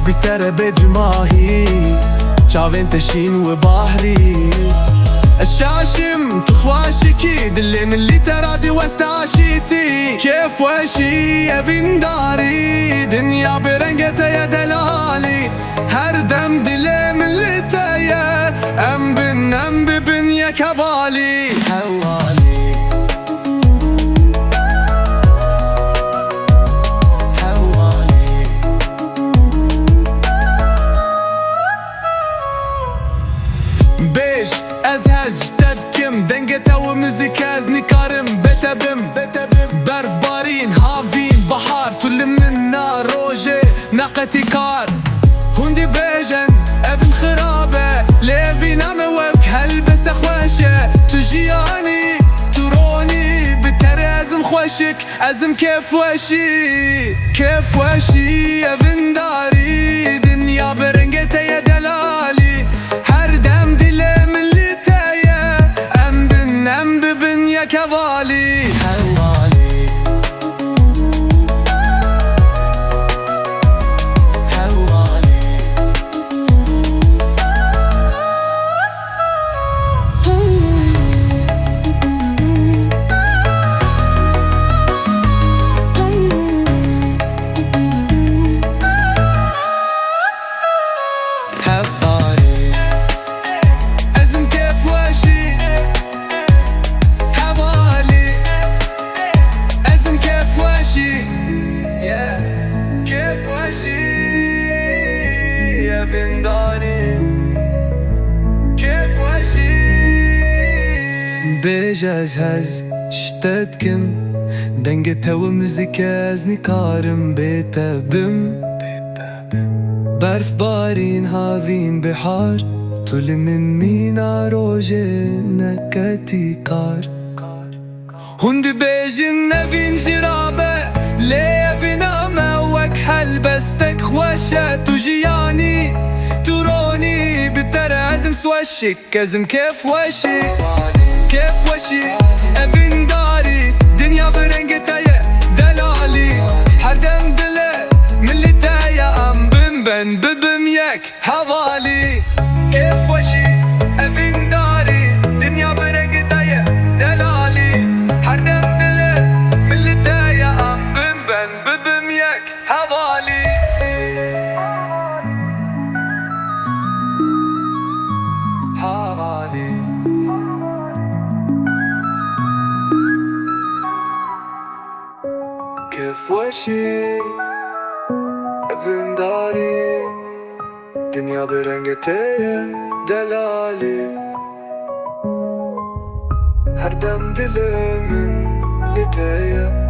بتربة ماهي çavên teşîn û bahrî الشاشم تخواشكي دلي من اللي ترادي واستعشيتي كيف وشي يا بنداري دنيا برنقته يا دلالي هر دم دلي من اللي تايا ام ببن يا كبالي حوالي بيج از هز جدد كم دنگتا و موزیک از نکارم بتبم برف بارین هاوین بحار طول منا روجه ناقتي كار هندي بيجن ابن خرابه ليفينا موك هلبس خوشه تجياني تروني بترازم خوشك ازم كيف وشي ابن داري دنيا برنقته يا دلالي هر دم دلي من اللي تايا ام ببن يا كبالي حوالي بجاز هز شتت كم دنگتا و موزیک از نکارم بتبم برف بارین هاوین بحار طول من مینا روجه نکتی کار هندي بيجن نبين جرابه ليفينا موك هلبستك خوشة تجياني تروني بترازم سوشك كزم كيف وشي ابن داري دنيا برنقته يا دلالي حردم دله من اللي تايا ام ببم يك حوالي كيف وشي ابن داري دنيا برنقته يا دلالي حردم دله من اللي تايا ام ببم يك حوالي كيف وشي ابن داري دنيا برنقته يا دلالي هر دم دلي من اللي تايا